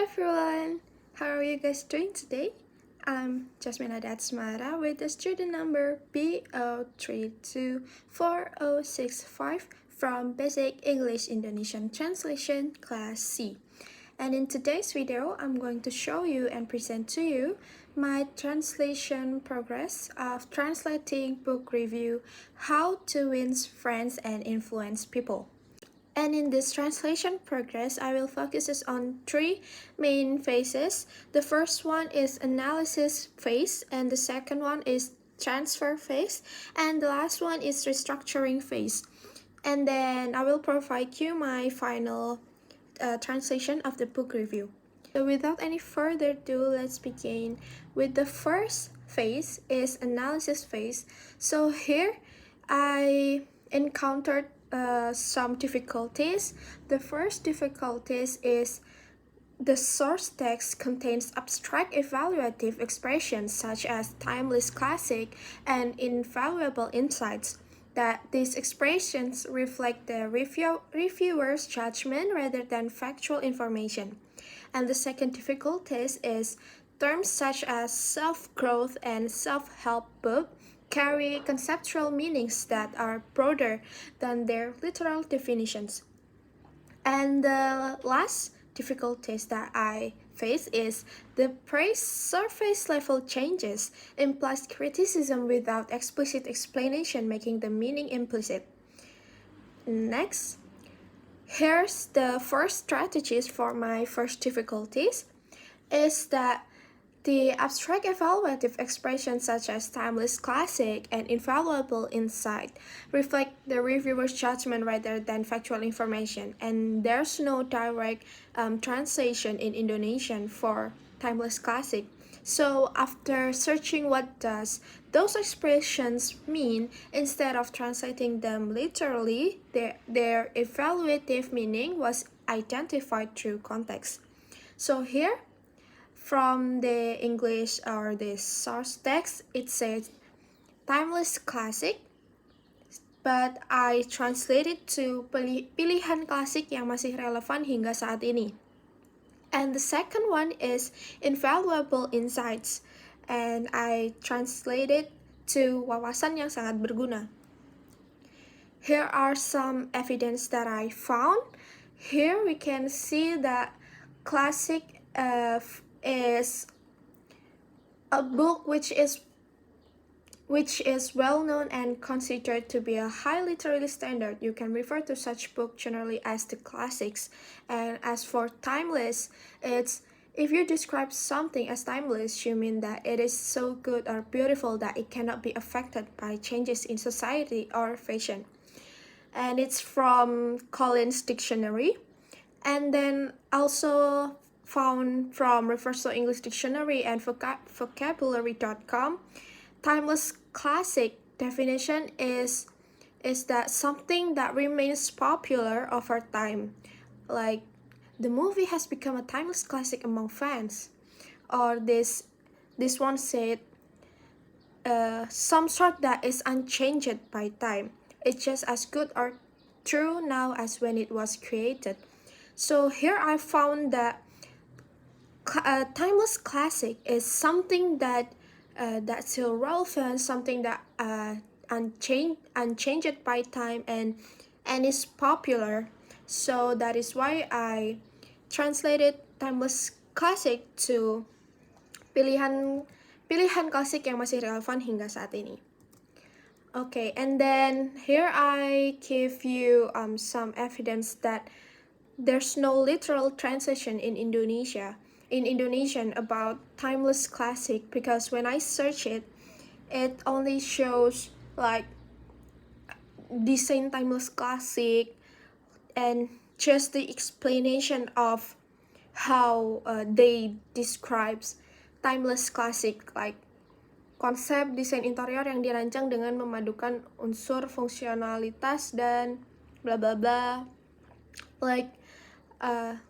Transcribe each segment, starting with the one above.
everyone, how are you guys doing today? I'm Jasmine with the student number B0324065 from Basic English Indonesian Translation Class C. And in today's video, I'm going to show you and present to you my translation progress of translating book review, How to Win Friends and Influence People. And in this translation progress, I will focus on three main phases. The first one is analysis phase, and the second one is transfer phase, and the last one is restructuring phase. And then I will provide you my final translation of the book review. So without any further ado, let's begin with the first phase is analysis phase. So here I encountered some difficulties. The first difficulties is the source text contains abstract evaluative expressions such as timeless classic and invaluable insights. That these expressions reflect the reviewer's judgment rather than factual information. And the second difficulty is terms such as self-growth and self-help book carry conceptual meanings that are broader than their literal definitions. And the last difficulties that I face is the praise surface level changes implies criticism without explicit explanation, making the meaning implicit. Next, here's the first strategies for my first difficulties is that the abstract evaluative expressions such as timeless classic and invaluable insight reflect the reviewer's judgment rather than factual information, and there's no direct translation in Indonesian for timeless classic. So after searching what does those expressions mean, instead of translating them literally, their evaluative meaning was identified through context. So here, from the English or the source text, it says timeless classic, but I translated to pilihan klasik yang masih relevan hingga saat ini. And the second one is invaluable insights, and I translated to wawasan yang sangat berguna. Here are some evidence that I found. Here we can see that classic is a book which is well known and considered to be a high literary standard. You can refer to such book generally as the classics. And as for timeless, it's if you describe something as timeless, you mean that it is so good or beautiful that it cannot be affected by changes in society or fashion. And it's from Collins Dictionary. And then also found from Reversal English Dictionary and vocabulary.com. Timeless classic definition is that something that remains popular over time. Like the movie has become a timeless classic among fans. Or this one said some sort that is unchanged by time. It's just as good or true now as when it was created. So here I found that timeless classic is something that's still relevant, something that unchanged by time and is popular. So that is why I translated timeless classic to pilihan klasik yang masih relevan hingga saat ini. Okay, and then here I give you some evidence that there's no literal translation in Indonesian about timeless classic, because when I search it only shows like design timeless classic and just the explanation of how they describes timeless classic, like konsep desain interior yang dirancang dengan memadukan unsur fungsionalitas dan bla bla bla. Like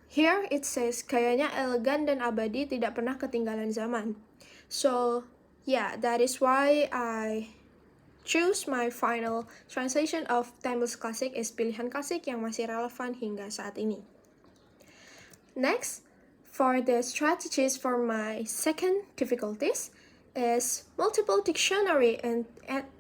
here it says gayanya elegan dan abadi, tidak pernah ketinggalan zaman. So yeah, that is why I choose my final translation of timeless classic is pilihan klasik yang masih relevan hingga saat ini. Next, For the strategies for my second difficulties is multiple dictionary and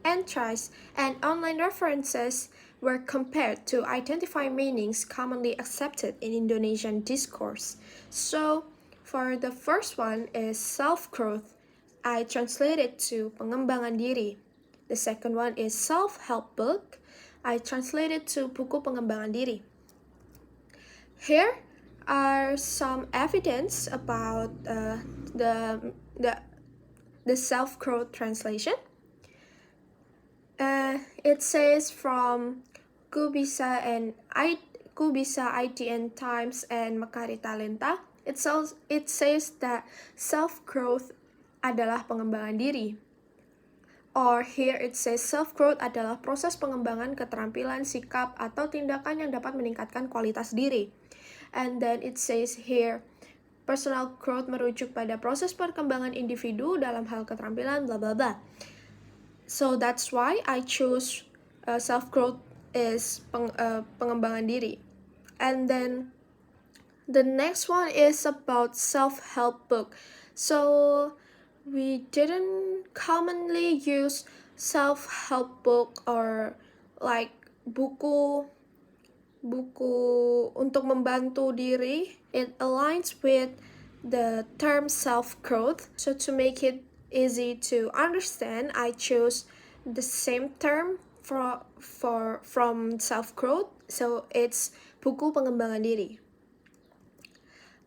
entries and online references were compared to identify meanings commonly accepted in Indonesian discourse. So for the first one is self-growth. I translated to pengembangan diri. The second one is self-help book. I translated to buku pengembangan diri. Here are some evidence about the self-growth translation. It says from Kubisa ITN Times and Makari Talenta. It says that self-growth adalah pengembangan diri. Or here it says self-growth adalah proses pengembangan keterampilan, sikap, atau tindakan yang dapat meningkatkan kualitas diri. And then it says here, personal growth merujuk pada proses perkembangan individu dalam hal keterampilan, bla bla bla. So that's why I choose self-growth is pengembangan diri. And then the next one is about self-help book. So we didn't commonly use self-help book or like buku untuk membantu diri. It aligns with the term self-growth. So to make it easy to understand, I chose the same term from self-growth. So it's buku pengembangan diri.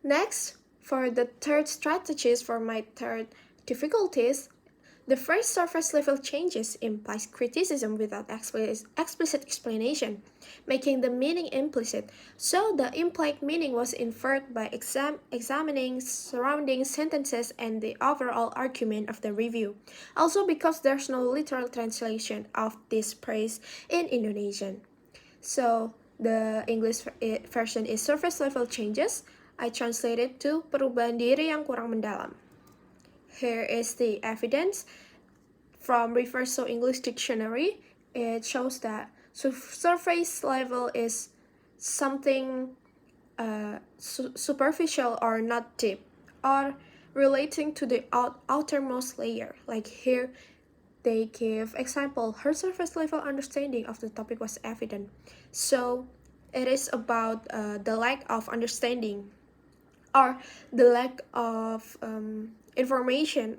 Next, for the third strategies for my third difficulties, the first surface level changes implies criticism without explicit explanation, making the meaning implicit. So the implied meaning was inferred by examining surrounding sentences and the overall argument of the review. Also because there's no literal translation of this phrase in Indonesian. So the English version is surface level changes. I translated to perubahan diri yang kurang mendalam. Here is the evidence from Reverso English Dictionary. It shows that surface level is something superficial or not deep, or relating to the outermost layer. Like here, they give example, her surface level understanding of the topic was evident. So it is about the lack of understanding or the lack of information.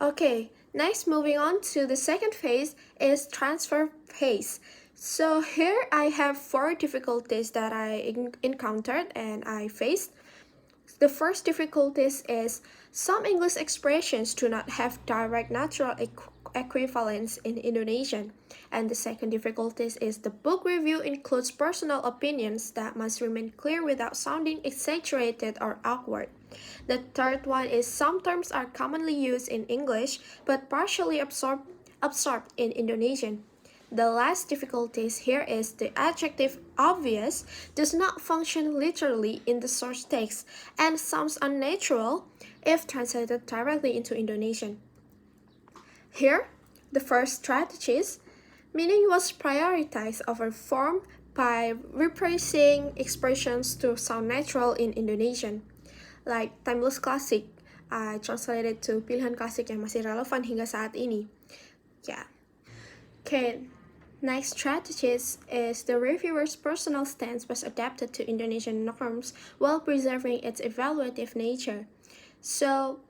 Okay, next moving on to the second phase is transfer phase. So here I have 4 difficulties that I encountered and I faced. The first difficulties is some English expressions do not have direct natural equivalence in Indonesian. And the second difficulty is the book review includes personal opinions that must remain clear without sounding exaggerated or awkward. The third one is some terms are commonly used in English but partially absorbed in Indonesian. The last difficulty here is the adjective obvious does not function literally in the source text and sounds unnatural if translated directly into Indonesian. Here, the first strategies, meaning was prioritized over form by rephrasing expressions to sound natural in Indonesian. Like timeless classic, I translated to pilihan klasik yang masih relevan hingga saat ini. Yeah. Okay, next strategies is the reviewer's personal stance was adapted to Indonesian norms while preserving its evaluative nature. So,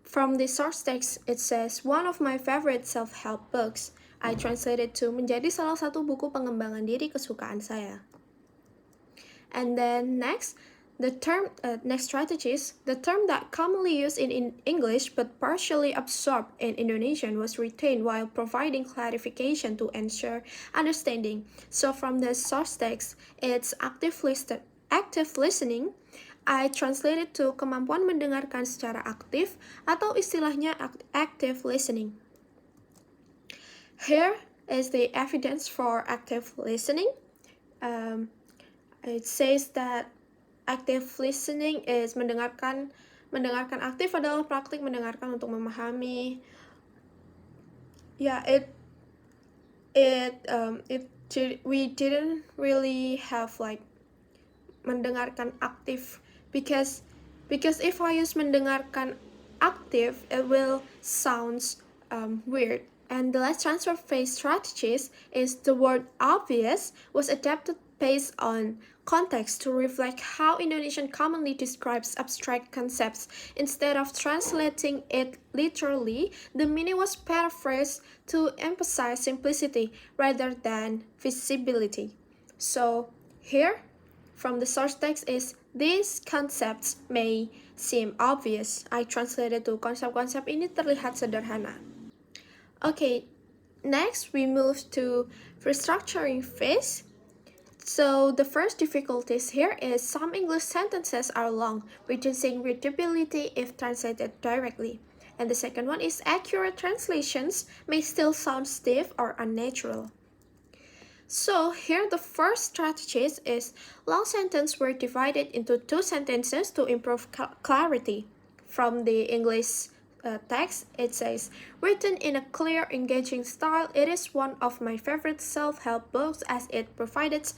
from the source text, it says, one of my favorite self-help books. I translated to menjadi salah satu buku pengembangan diri kesukaan saya. And then next, next strategies, the term that commonly used in English but partially absorbed in Indonesian was retained while providing clarification to ensure understanding. So from the source text, it's active listening. I translated to kemampuan mendengarkan secara aktif atau istilahnya active listening. Here is the evidence for active listening. It says that active listening is mendengarkan aktif adalah praktik mendengarkan untuk memahami. Yeah, we didn't really have like mendengarkan aktif, because if I use mendengarkan active, it will sounds weird. And the last transfer phrase strategies is the word obvious was adapted based on context to reflect how Indonesian commonly describes abstract concepts. Instead of translating it literally, the meaning was paraphrased to emphasize simplicity rather than visibility. So here, from the source text is, these concepts may seem obvious. I translated to konsep-konsep ini terlihat sederhana. Okay, next we move to restructuring phase. So the first difficulties here is some English sentences are long, reducing readability if translated directly. And the second one is accurate translations may still sound stiff or unnatural. So here the first strategies is long sentences were divided into two sentences to improve clarity. From the English text, it says, written in a clear, engaging style, it is one of my favorite self-help books as it provides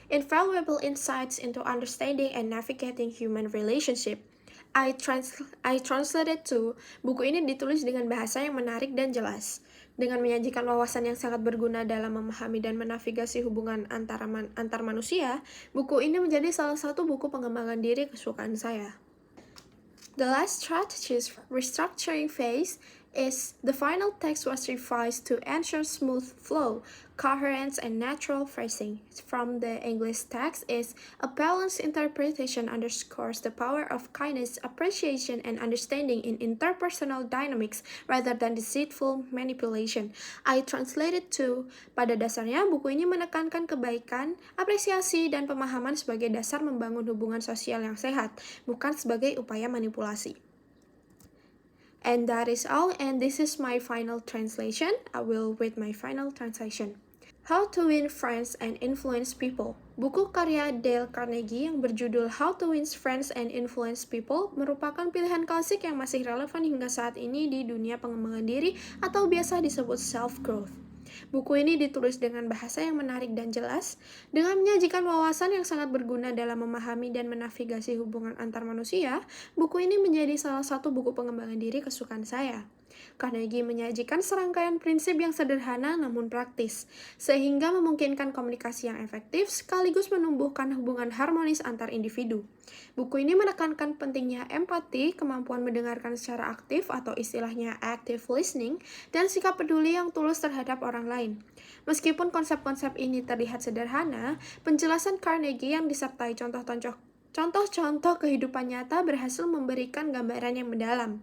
invaluable insights into understanding and navigating human relationship. I translated to, buku ini ditulis dengan bahasa yang menarik dan jelas. Dengan menyajikan wawasan yang sangat berguna dalam memahami dan menavigasi hubungan antar manusia, buku ini menjadi salah satu buku pengembangan diri kesukaan saya. The last strategies restructuring phase is the final text was revised to ensure smooth flow, coherence, and natural phrasing. From the English text is a balanced interpretation underscores the power of kindness, appreciation, and understanding in interpersonal dynamics rather than deceitful manipulation. I translated to, pada dasarnya buku ini menekankan kebaikan, apresiasi, dan pemahaman sebagai dasar membangun hubungan sosial yang sehat, bukan sebagai upaya manipulasi. And that is all, and this is my final translation. I will read my final translation. How to Win Friends and Influence People. Buku karya Dale Carnegie yang berjudul How to Win Friends and Influence People merupakan pilihan klasik yang masih relevan hingga saat ini di dunia pengembangan diri atau biasa disebut self-growth. Buku ini ditulis dengan bahasa yang menarik dan jelas, dengan menyajikan wawasan yang sangat berguna dalam memahami dan menavigasi hubungan antar manusia. Buku ini menjadi salah satu buku pengembangan diri kesukaan saya. Carnegie menyajikan serangkaian prinsip yang sederhana namun praktis, sehingga memungkinkan komunikasi yang efektif sekaligus menumbuhkan hubungan harmonis antar individu. Buku ini menekankan pentingnya empati, kemampuan mendengarkan secara aktif atau istilahnya active listening, dan sikap peduli yang tulus terhadap orang lain. Meskipun konsep-konsep ini terlihat sederhana, penjelasan Carnegie yang disertai contoh-contoh kehidupan nyata berhasil memberikan gambaran yang mendalam.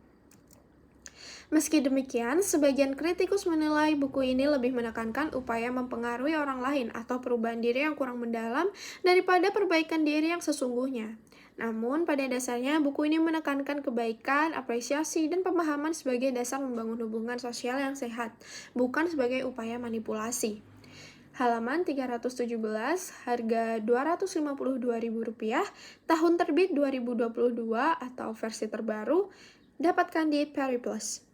Meski demikian, sebagian kritikus menilai buku ini lebih menekankan upaya mempengaruhi orang lain atau perubahan diri yang kurang mendalam daripada perbaikan diri yang sesungguhnya. Namun, pada dasarnya buku ini menekankan kebaikan, apresiasi, dan pemahaman sebagai dasar membangun hubungan sosial yang sehat, bukan sebagai upaya manipulasi. Halaman 317, harga Rp252.000, tahun terbit 2022 atau versi terbaru, dapatkan di Periplus.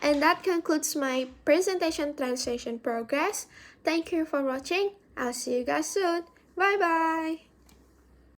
And that concludes my presentation translation progress. Thank you for watching. I'll see you guys soon. Bye bye.